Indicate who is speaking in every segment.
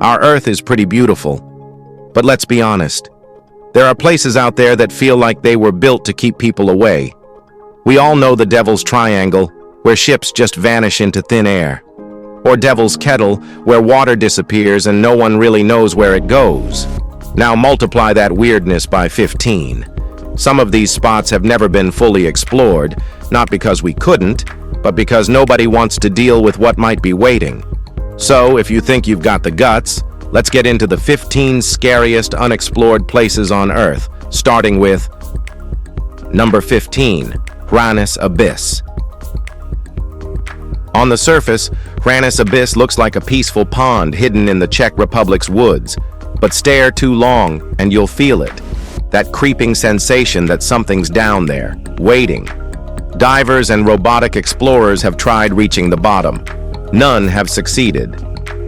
Speaker 1: Our Earth is pretty beautiful. But let's be honest. There are places out there that feel like they were built to keep people away. We all know the Devil's Triangle, where ships just vanish into thin air. Or Devil's Kettle, where water disappears and no one really knows where it goes. Now multiply that weirdness by 15. Some of these spots have never been fully explored, not because we couldn't, but because nobody wants to deal with what might be waiting. So, if you think you've got the guts, let's get into the 15 scariest unexplored places on Earth, starting with number 15, Hranice Abyss. On the surface, Hranice Abyss looks like a peaceful pond hidden in the Czech Republic's woods, but stare too long and you'll feel it. That creeping sensation that something's down there, waiting. Divers and robotic explorers have tried reaching the bottom. None have succeeded.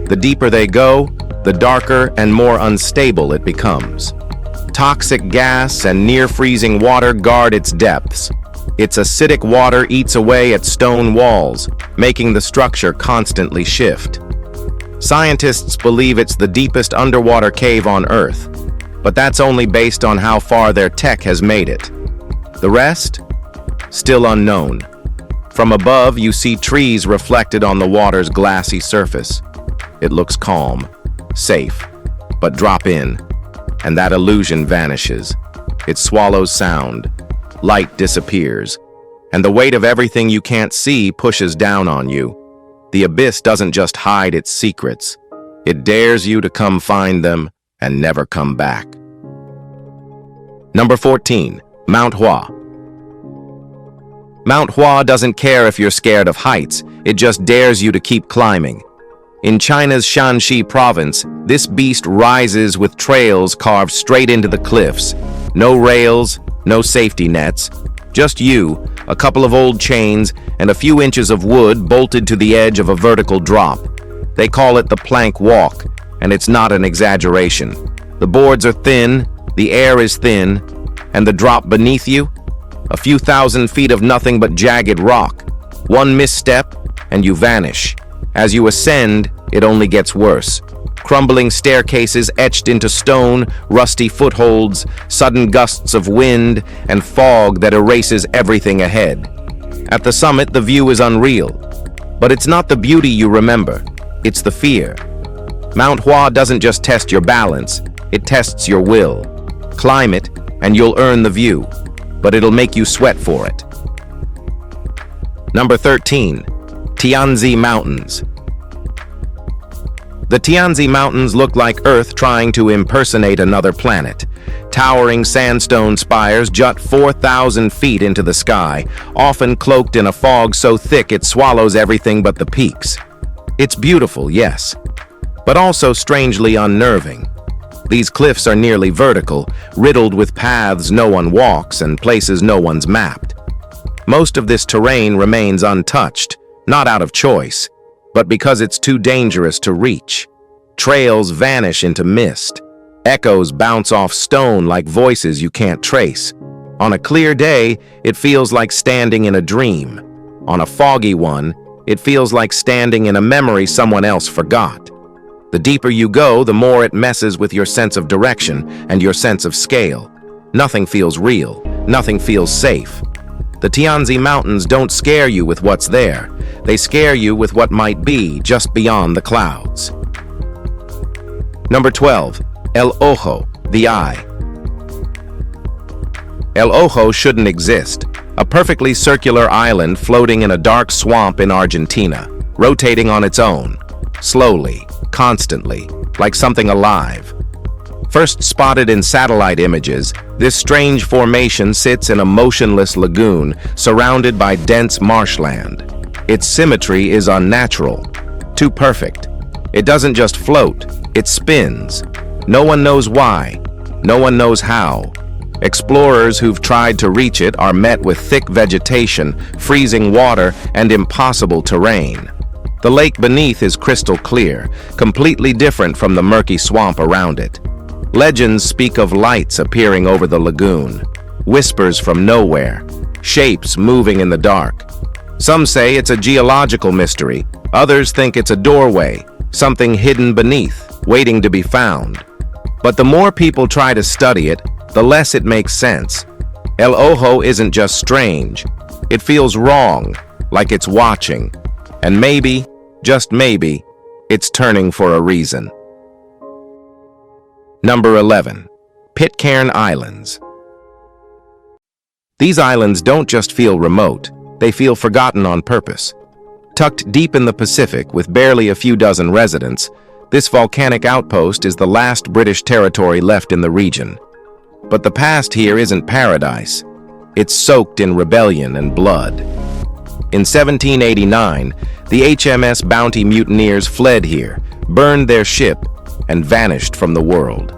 Speaker 1: The deeper they go, the darker and more unstable it becomes. Toxic gas and near-freezing water guard its depths. Its acidic water eats away at stone walls, making the structure constantly shift. Scientists believe it's the deepest underwater cave on Earth, but that's only based on how far their tech has made it. The rest? Still unknown. From above, you see trees reflected on the water's glassy surface. It looks calm, safe, but drop in, and that illusion vanishes. It swallows sound. Light disappears, and the weight of everything you can't see pushes down on you. The abyss doesn't just hide its secrets. It dares you to come find them and never come back. Number 14, Mount Hua. Mount Hua doesn't care if you're scared of heights, it just dares you to keep climbing. In China's Shanxi province, this beast rises with trails carved straight into the cliffs. No rails, no safety nets, just you, a couple of old chains, and a few inches of wood bolted to the edge of a vertical drop. They call it the plank walk, and it's not an exaggeration. The boards are thin, the air is thin, and the drop beneath you? A few thousand feet of nothing but jagged rock. One misstep, and you vanish. As you ascend, it only gets worse. Crumbling staircases etched into stone, rusty footholds, sudden gusts of wind, and fog that erases everything ahead. At the summit, the view is unreal. But it's not the beauty you remember, it's the fear. Mount Hua doesn't just test your balance, it tests your will. Climb it, and you'll earn the view, but it'll make you sweat for it. Number 13, Tianzi Mountains. The Tianzi Mountains look like Earth trying to impersonate another planet. Towering sandstone spires jut 4,000 feet into the sky, often cloaked in a fog so thick it swallows everything but the peaks. It's beautiful, yes, but also strangely unnerving. These cliffs are nearly vertical, riddled with paths no one walks and places no one's mapped. Most of this terrain remains untouched, not out of choice, but because it's too dangerous to reach. Trails vanish into mist. Echoes bounce off stone like voices you can't trace. On a clear day, it feels like standing in a dream. On a foggy one, it feels like standing in a memory someone else forgot. The deeper you go, the more it messes with your sense of direction and your sense of scale. Nothing feels real. Nothing feels safe. The Tianzi Mountains don't scare you with what's there. They scare you with what might be just beyond the clouds. Number 12, El Ojo, the Eye. El Ojo shouldn't exist. A perfectly circular island floating in a dark swamp in Argentina, rotating on its own, slowly, constantly, like something alive. First spotted in satellite images, this strange formation sits in a motionless lagoon surrounded by dense marshland. Its symmetry is unnatural, too perfect. It doesn't just float, it spins. No one knows why, no one knows how. Explorers who've tried to reach it are met with thick vegetation, freezing water, and impossible terrain. The lake beneath is crystal clear, completely different from the murky swamp around it. Legends speak of lights appearing over the lagoon, whispers from nowhere, shapes moving in the dark. Some say it's a geological mystery, others think it's a doorway, something hidden beneath, waiting to be found. But the more people try to study it, the less it makes sense. El Ojo isn't just strange. It feels wrong, like it's watching. And maybe, just maybe, it's turning for a reason. Number 11. Pitcairn Islands. These islands don't just feel remote, they feel forgotten on purpose. Tucked deep in the Pacific with barely a few dozen residents, this volcanic outpost is the last British territory left in the region. But the past here isn't paradise. It's soaked in rebellion and blood. In 1789, the HMS Bounty mutineers fled here, burned their ship, and vanished from the world.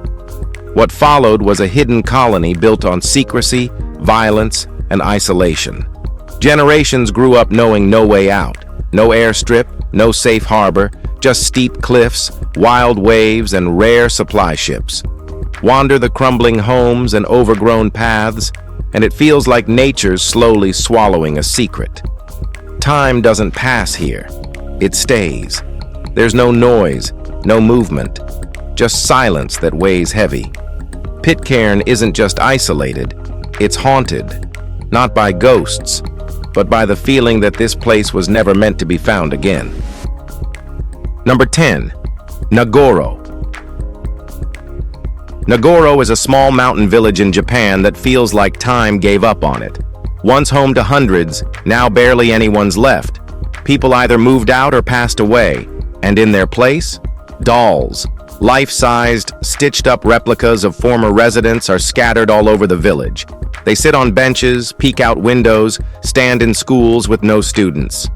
Speaker 1: What followed was a hidden colony built on secrecy, violence, and isolation. Generations grew up knowing no way out, no airstrip, no safe harbor, just steep cliffs, wild waves, and rare supply ships. Wander the crumbling homes and overgrown paths, and it feels like nature's slowly swallowing a secret. Time doesn't pass here. It stays. There's no noise, no movement, just silence that weighs heavy. Pitcairn isn't just isolated, it's haunted, not by ghosts, but by the feeling that this place was never meant to be found again. Number 10. Nagoro. Nagoro is a small mountain village in Japan that feels like time gave up on it. Once home to hundreds, now barely anyone's left. People either moved out or passed away, and in their place, dolls. Life-sized, stitched-up replicas of former residents are scattered all over the village. They sit on benches, peek out windows, stand in schools with no students.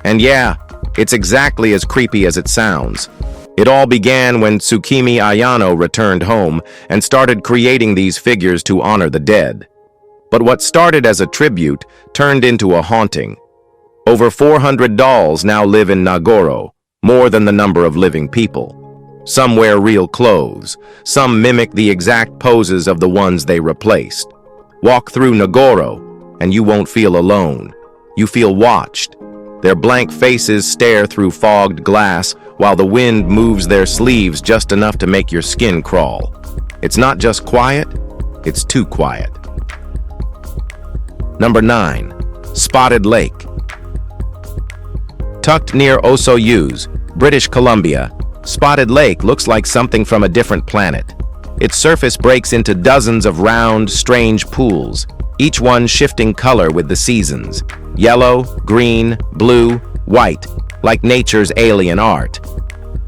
Speaker 1: And yeah, it's exactly as creepy as it sounds. It all began when Tsukimi Ayano returned home and started creating these figures to honor the dead. But what started as a tribute turned into a haunting. Over 400 dolls now live in Nagoro, more than the number of living people. Some wear real clothes, some mimic the exact poses of the ones they replaced. Walk through Nagoro, and you won't feel alone. You feel watched. Their blank faces stare through fogged glass, while the wind moves their sleeves just enough to make your skin crawl. It's not just quiet, it's too quiet. Number 9. Spotted Lake. Tucked near Osoyoos, British Columbia, Spotted Lake looks like something from a different planet. Its surface breaks into dozens of round, strange pools, each one shifting color with the seasons. Yellow, green, blue, white, like nature's alien art.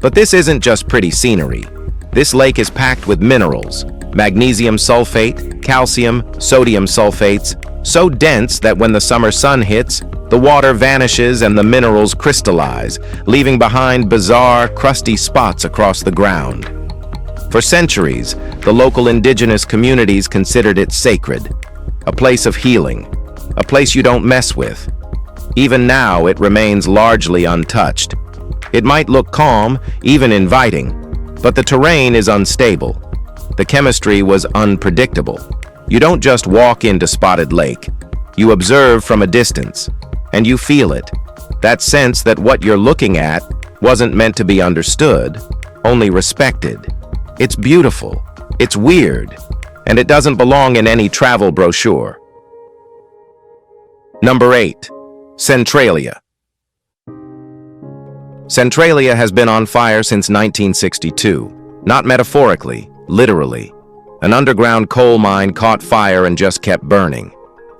Speaker 1: But this isn't just pretty scenery. This lake is packed with minerals, magnesium sulfate, calcium, sodium sulfates, so dense that when the summer sun hits, the water vanishes and the minerals crystallize, leaving behind bizarre, crusty spots across the ground. For centuries, the local indigenous communities considered it sacred, a place of healing, a place you don't mess with. Even now, it remains largely untouched. It might look calm, even inviting, but the terrain is unstable. The chemistry was unpredictable. You don't just walk into Spotted Lake. You observe from a distance, and you feel it. That sense that what you're looking at wasn't meant to be understood, only respected. It's beautiful, it's weird, and it doesn't belong in any travel brochure. Number 8. Centralia. Centralia has been on fire since 1962. Not metaphorically, literally. An underground coal mine caught fire and just kept burning.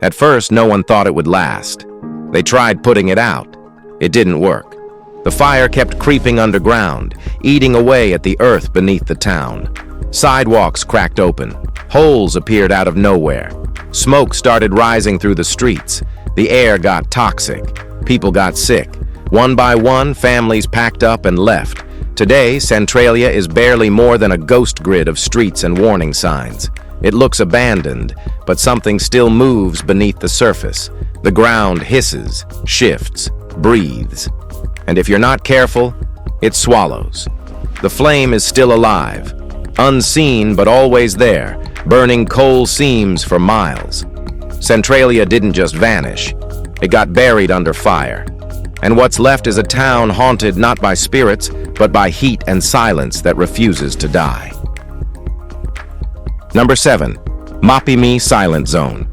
Speaker 1: At first, no one thought it would last. They tried putting it out. It didn't work. The fire kept creeping underground, eating away at the earth beneath the town. Sidewalks cracked open. Holes appeared out of nowhere. Smoke started rising through the streets. The air got toxic. People got sick. One by one, families packed up and left. Today, Centralia is barely more than a ghost grid of streets and warning signs. It looks abandoned, but something still moves beneath the surface. The ground hisses, shifts, breathes. And if you're not careful, it swallows. The flame is still alive, unseen but always there, burning coal seams for miles. Centralia didn't just vanish. It got buried under fire. And what's left is a town haunted not by spirits, but by heat and silence that refuses to die. Number 7. Mapimi Silent Zone.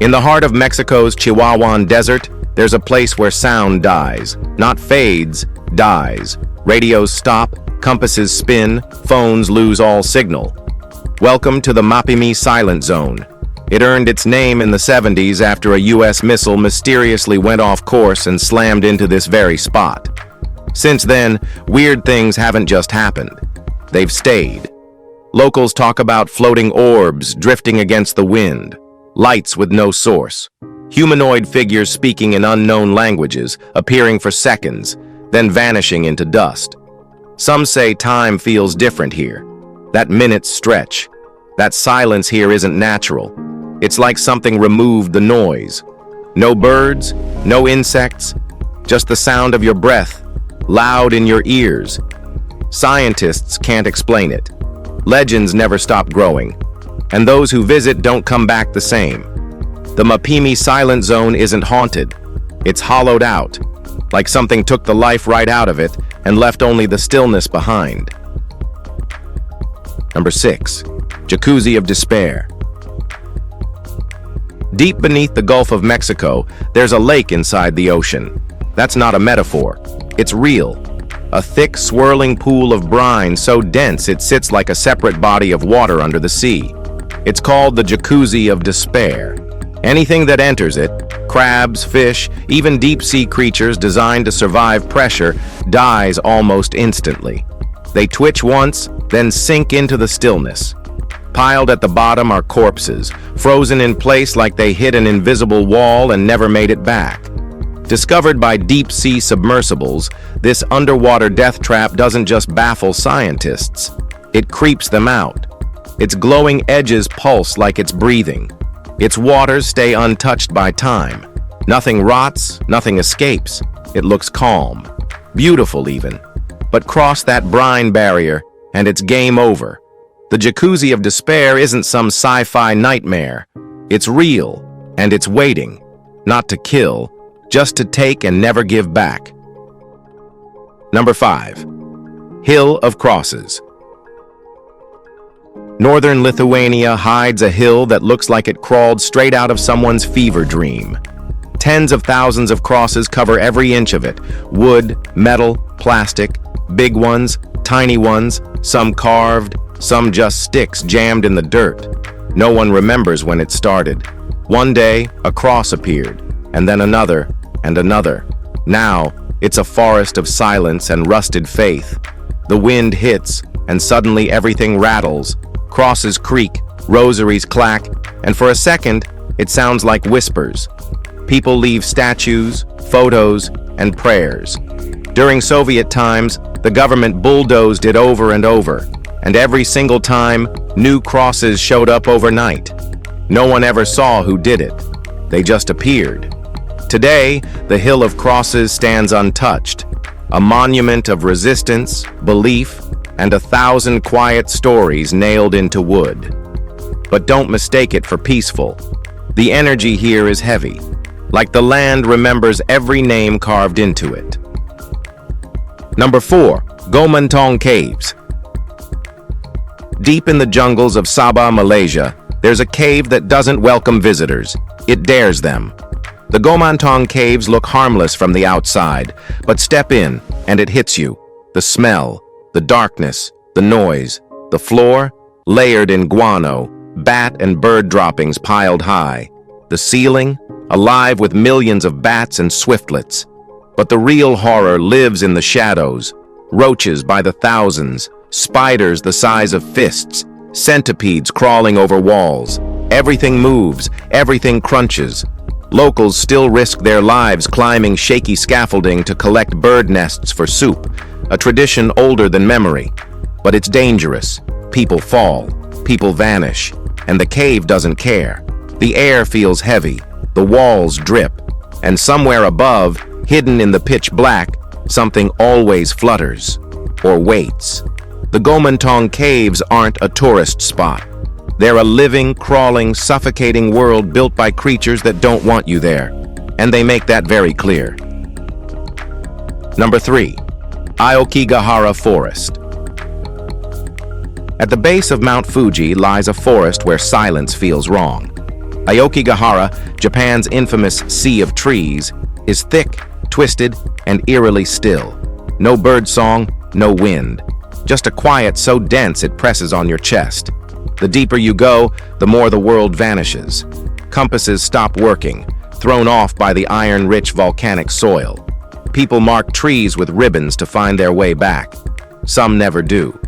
Speaker 1: In the heart of Mexico's Chihuahuan Desert, there's a place where sound dies. Not fades, dies. Radios stop, compasses spin, phones lose all signal. Welcome to the Mapimi Silent Zone. It earned its name in the 70s after a US missile mysteriously went off course and slammed into this very spot. Since then, weird things haven't just happened. They've stayed. Locals talk about floating orbs drifting against the wind, lights with no source, humanoid figures speaking in unknown languages, appearing for seconds, then vanishing into dust. Some say time feels different here. That minutes stretch. That silence here isn't natural. It's like something removed the noise. No birds, no insects, just the sound of your breath, loud in your ears. Scientists can't explain it. Legends never stop growing, and those who visit don't come back the same. The Mapimi Silent Zone isn't haunted. It's hollowed out, like something took the life right out of it and left only the stillness behind. Number 6. Jacuzzi of Despair. Deep beneath the Gulf of Mexico, there's a lake inside the ocean. That's not a metaphor. It's real. A thick, swirling pool of brine so dense it sits like a separate body of water under the sea. It's called the Jacuzzi of Despair. Anything that enters it, crabs, fish, even deep-sea creatures designed to survive pressure, dies almost instantly. They twitch once, then sink into the stillness. Piled at the bottom are corpses, frozen in place like they hit an invisible wall and never made it back. Discovered by deep-sea submersibles, this underwater death trap doesn't just baffle scientists. It creeps them out. Its glowing edges pulse like it's breathing. Its waters stay untouched by time. Nothing rots, nothing escapes. It looks calm, beautiful even. But cross that brine barrier, and it's game over. The Jacuzzi of Despair isn't some sci-fi nightmare. It's real, and it's waiting, not to kill, just to take and never give back. Number 5. Hill of Crosses. Northern Lithuania hides a hill that looks like it crawled straight out of someone's fever dream. Tens of thousands of crosses cover every inch of it. Wood, metal, plastic, big ones, tiny ones, some carved, some just sticks jammed in the dirt. No one remembers when it started. One day, a cross appeared, and then another, and another. Now, it's a forest of silence and rusted faith. The wind hits, and suddenly everything rattles. Crosses creak, rosaries clack, and for a second, it sounds like whispers. People leave statues, photos, and prayers. During Soviet times, the government bulldozed it over and over, and every single time, new crosses showed up overnight. No one ever saw who did it. They just appeared. Today, the Hill of Crosses stands untouched, a monument of resistance, belief, and 1,000 quiet stories nailed into wood. But don't mistake it for peaceful. The energy here is heavy, like the land remembers every name carved into it. Number 4. Gomantong Caves. Deep in the jungles of Sabah, Malaysia, there's a cave that doesn't welcome visitors. It dares them. The Gomantong caves look harmless from the outside, but step in and it hits you. The smell, the darkness, the noise, the floor, layered in guano, bat and bird droppings piled high. The ceiling, alive with millions of bats and swiftlets. But the real horror lives in the shadows. Roaches by the thousands, spiders the size of fists, centipedes crawling over walls. Everything moves, everything crunches. Locals still risk their lives climbing shaky scaffolding to collect bird nests for soup, a tradition older than memory. But it's dangerous. People fall, people vanish, and the cave doesn't care. The air feels heavy, the walls drip, and somewhere above, hidden in the pitch black, something always flutters, or waits. The Gomantong caves aren't a tourist spot. They're a living, crawling, suffocating world built by creatures that don't want you there. and they make that very clear. Number 3. Aokigahara Forest. At the base of Mount Fuji lies a forest where silence feels wrong. Aokigahara, Japan's infamous sea of trees, is thick, twisted, and eerily still. No birdsong, no wind. Just a quiet so dense it presses on your chest. The deeper you go, the more the world vanishes. Compasses stop working, thrown off by the iron-rich volcanic soil. People mark trees with ribbons to find their way back. Some never do.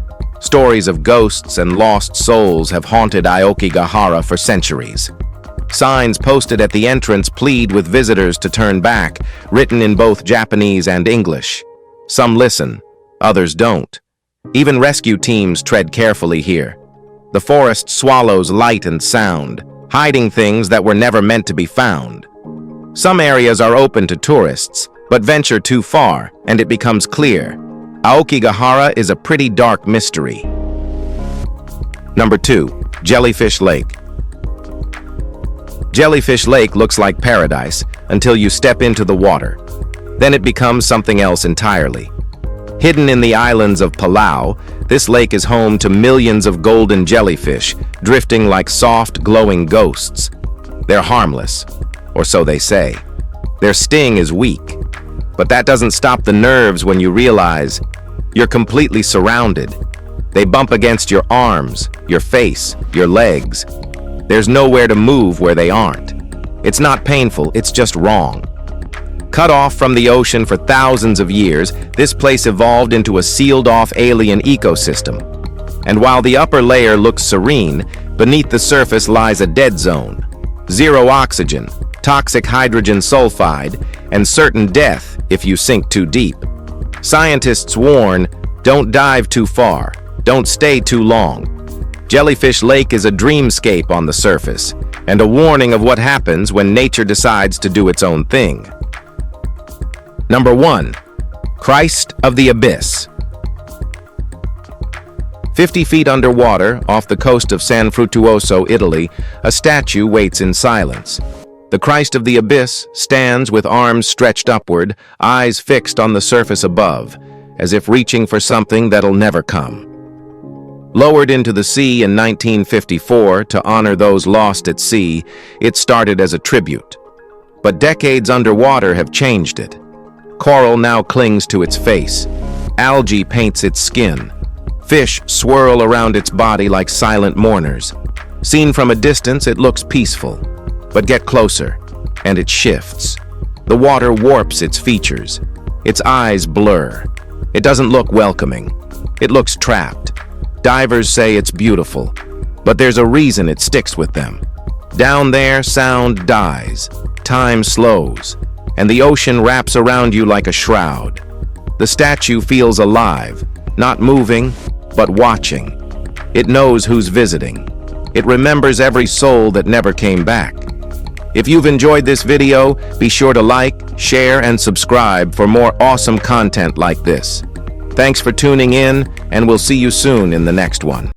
Speaker 1: Stories of ghosts and lost souls have haunted Aokigahara for centuries. Signs posted at the entrance plead with visitors to turn back, written in both Japanese and English. Some listen, others don't. Even rescue teams tread carefully here. The forest swallows light and sound, hiding things that were never meant to be found. Some areas are open to tourists, but venture too far, and it becomes clear. Aokigahara is a pretty dark mystery. Number 2. Jellyfish Lake. Jellyfish Lake looks like paradise until you step into the water. Then it becomes something else entirely. Hidden in the islands of Palau, this lake is home to millions of golden jellyfish, drifting like soft, glowing ghosts. They're harmless, or so they say. Their sting is weak, but that doesn't stop the nerves when you realize you're completely surrounded. They bump against your arms, your face, your legs. There's nowhere to move where they aren't. It's not painful, it's just wrong. Cut off from the ocean for thousands of years, this place evolved into a sealed-off alien ecosystem. And while the upper layer looks serene, beneath the surface lies a dead zone. Zero oxygen, toxic hydrogen sulfide, and certain death if you sink too deep. Scientists warn, don't dive too far, don't stay too long. Jellyfish Lake is a dreamscape on the surface, and a warning of what happens when nature decides to do its own thing. Number 1. Christ of the Abyss. 50 feet underwater, off the coast of San Frutuoso, Italy, a statue waits in silence. The Christ of the Abyss stands with arms stretched upward, eyes fixed on the surface above, as if reaching for something that'll never come. Lowered into the sea in 1954 to honor those lost at sea, it started as a tribute. But decades underwater have changed it. Coral now clings to its face. Algae paints its skin. Fish swirl around its body like silent mourners. Seen from a distance, it looks peaceful. But get closer, and it shifts. The water warps its features. Its eyes blur. It doesn't look welcoming. It looks trapped. Divers say it's beautiful, but there's a reason it sticks with them. Down there, sound dies, time slows, and the ocean wraps around you like a shroud. The statue feels alive, not moving, but watching. It knows who's visiting. It remembers every soul that never came back. If you've enjoyed this video, be sure to like, share, and subscribe for more awesome content like this. Thanks for tuning in, and we'll see you soon in the next one.